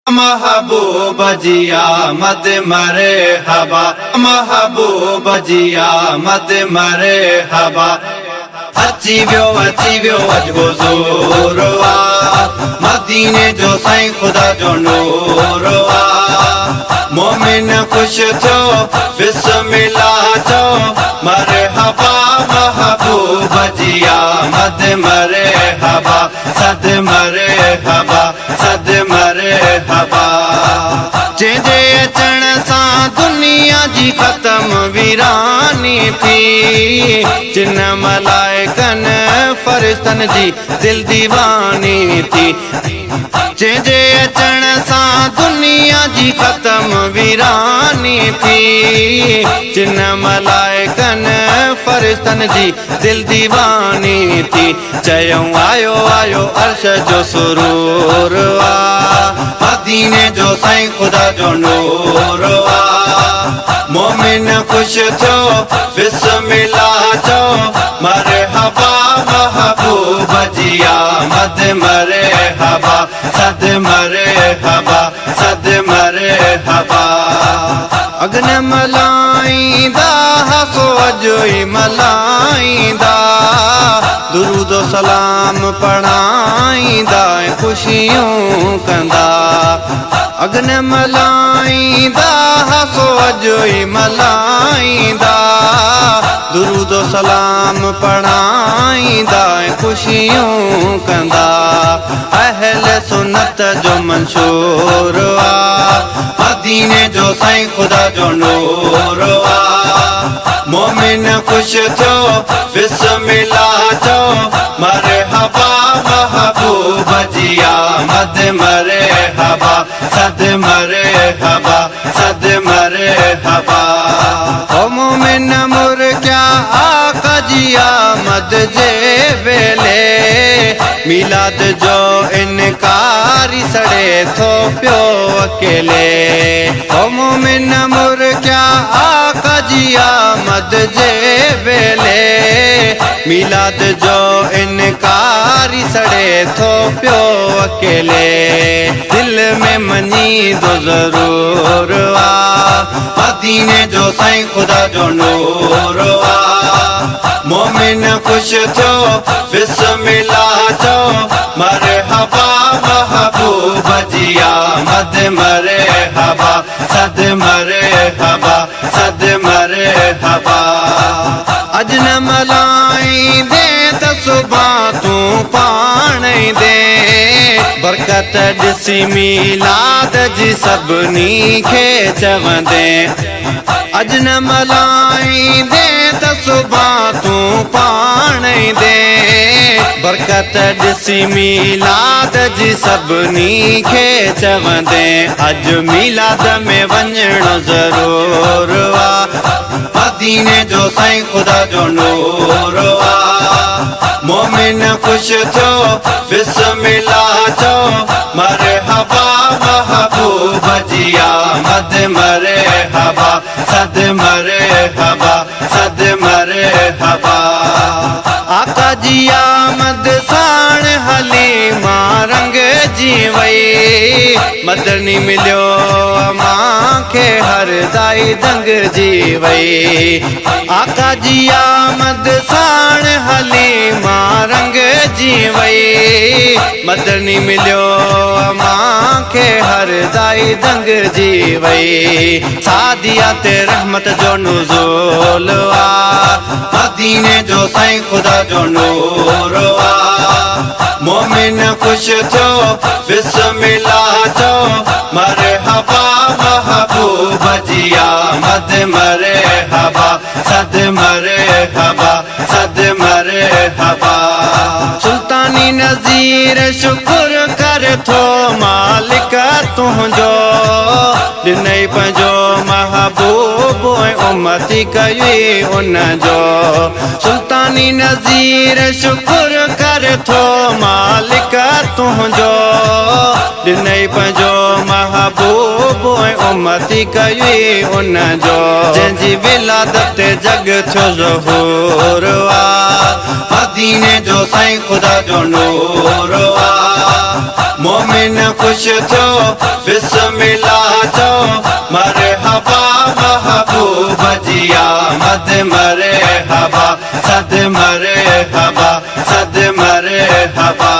महबूब जिया मद मरे हवा महबूब जिया मद मरे हवा अची वियो अजबो ज़ोर आ मदीने जो साईं खुदा जो नूर आ मोमिन खुश थो बिस्मिल्लाह चो मरहबा महबूब जिया मद मरे हवा सद मरे हवा सद मरे हवा जंहिंजे अचण सां दुनिया जी ख़त्म वीरानी थी जिन मलाइकनि फ़रिश्तनि जी दिल दीवानी थी जंहिंजे अचण सां दुनिया जी ख़त्म वीरानी थी जिन मलाइकनि फ़रिश्तनि जी दिल दीवानी थी चयूं आयो आयो अर्श जो सुरूर आ मदीने जो साईं खुदा जो नूर आ मोमिन खुश थो बिस्मिल्लाह चो मरहबा महबूब जिया मद मरे हवा सद मरे हवा सद मरे हवा अगन मलाईंदा हसो अजोई मलाईंदा दुरूद सलाम पढ़ाईंदा खुशियूं कंदा अगन मलाईंदा हसो अजोई मलाईंदा दुरूद सलाम पढ़ाईंदा खुशियूं कंदा अहले सुन्नत जो मंशूर आ मदीने जो साईं खुदा जो नूर आ मोमिन खुश थो बिस्मिल्लाह चो मरहबा महबूब जिया मद मरे हवा सद मरे हवा सद मरे हवा ओ मोमिन मुर्गिया आका जिया मद जे वेले मिलाद जो इनकारी सड़े थो पियो अकेले ओ मोमिन मुर्गिया आका जिया मद जे वेले मिलाद जो इनकारी सड़े थो पियो अकेले दिल में मनी दो जरूर आ मदीने जो साईं खुदा जो नूर आ मोमिन खुश थो बिस्मिल्लाह चो मरहबा महबूब जिया मद मरे हवा सद मरे हवा सद मरे हवा अज न मलाईंदे त सुभां तू पाण दे बरकत ॾिसी मिलाद जी सभिनी खे चवंदे अज न मलाईंदे त सुभां तू पाण दे बरकत ॾिसी मिलाद जी सभिनी खे चवंदे अॼु मिलाद में वञणो ज़रूर आ मदीने जो साईं खुदा जो नूर आ मोमिन खुश थो बिस्मिल्लाह चो मरहबा महबूब जिया मद मरे हवा सद मरे हवा सद मरे हवा आका जिया मद साण हली मां रंग जी वई मदनी मिलियो मां खे हर दाई दंग जी वई आका जिया मद साण हली मां रंग जी वई मदनी मिलियो मां खे हर दाई दंग जी वई सादिया ते रहमत जो नुज़ूल आ मदीने जो साईं खुदा जो नूर आ मोमिन खुश थो बिस्मिल्लाह चो मरहबा महबूब जिया मद मरे हवा सद मरे हवा सद मरे हवा सुल्तानी नज़ीर शुक्र कर थो मालिक तुंहिंजो ॾिनई पंहिंजो महबूब उम्मती कई उनजो सुल्तानी नज़ीर शुक्र कर थो मालिक तुंहिंजो ॾिनई पंहिंजो महबूब उम्मती कई उनजो जंहिंजी विलादत जग थियो ज़हूर आ मदीने जो साईं खुदा जो नूर आ मोमिन खुश थो बिस्मिल्लाह चो मरहबा महबूब जी आमद मरहबा सद मरहबा सद मरहबा